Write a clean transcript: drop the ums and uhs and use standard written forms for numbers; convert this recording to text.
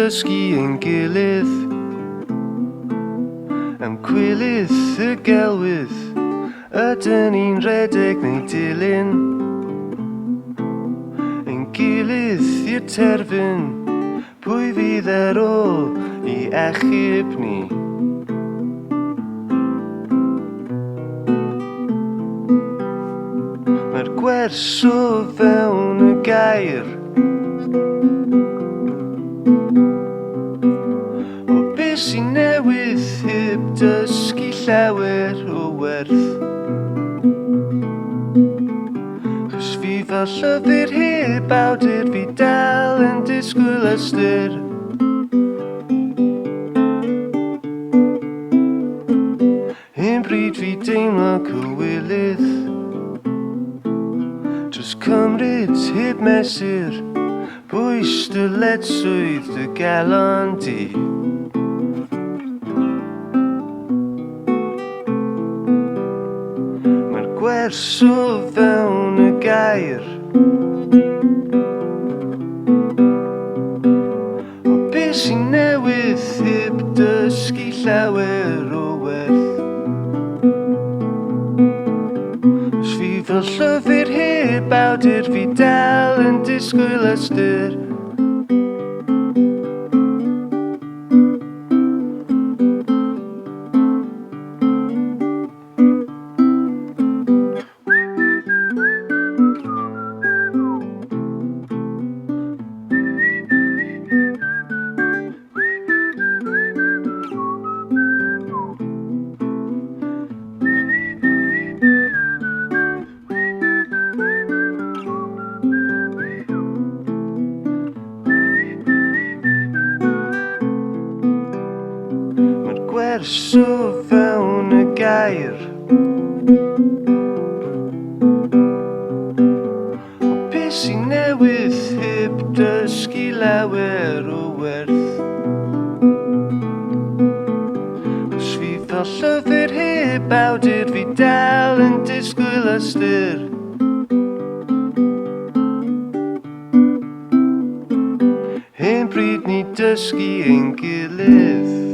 dysgu ein gilydd. Ymchwilydd y gelwydd, ydyn ni'n rhedeg neu dilyn. Ein gilydd i'r terfyn, pwy fydd ar ôl I achub ni? Mae'r gwers o fewn y gair, o beth sy'n newydd heb dysgu llawer o werth. Chos fi fel llyfr heb awdur, fi dal yn disgwyl ystyr. Hyn bryd fi deimlo cywilydd, dros cymryd heb mesur, pwy styledswydd dy galon di. Mae'r gwers o fewn y gair, o beth sy'n newydd heb dysgu llawer o werth. Os fi fel llyfr heb awdur, fi dal yn disgwyl ystyr. Gwers o fewn y gair, o beth sy'n newydd heb dysgu lawer o werth. Os fi fel llyfr heb awdur, fi dal yn disgwyl ystyr. Hyn bryd ni dysgu ein gilydd,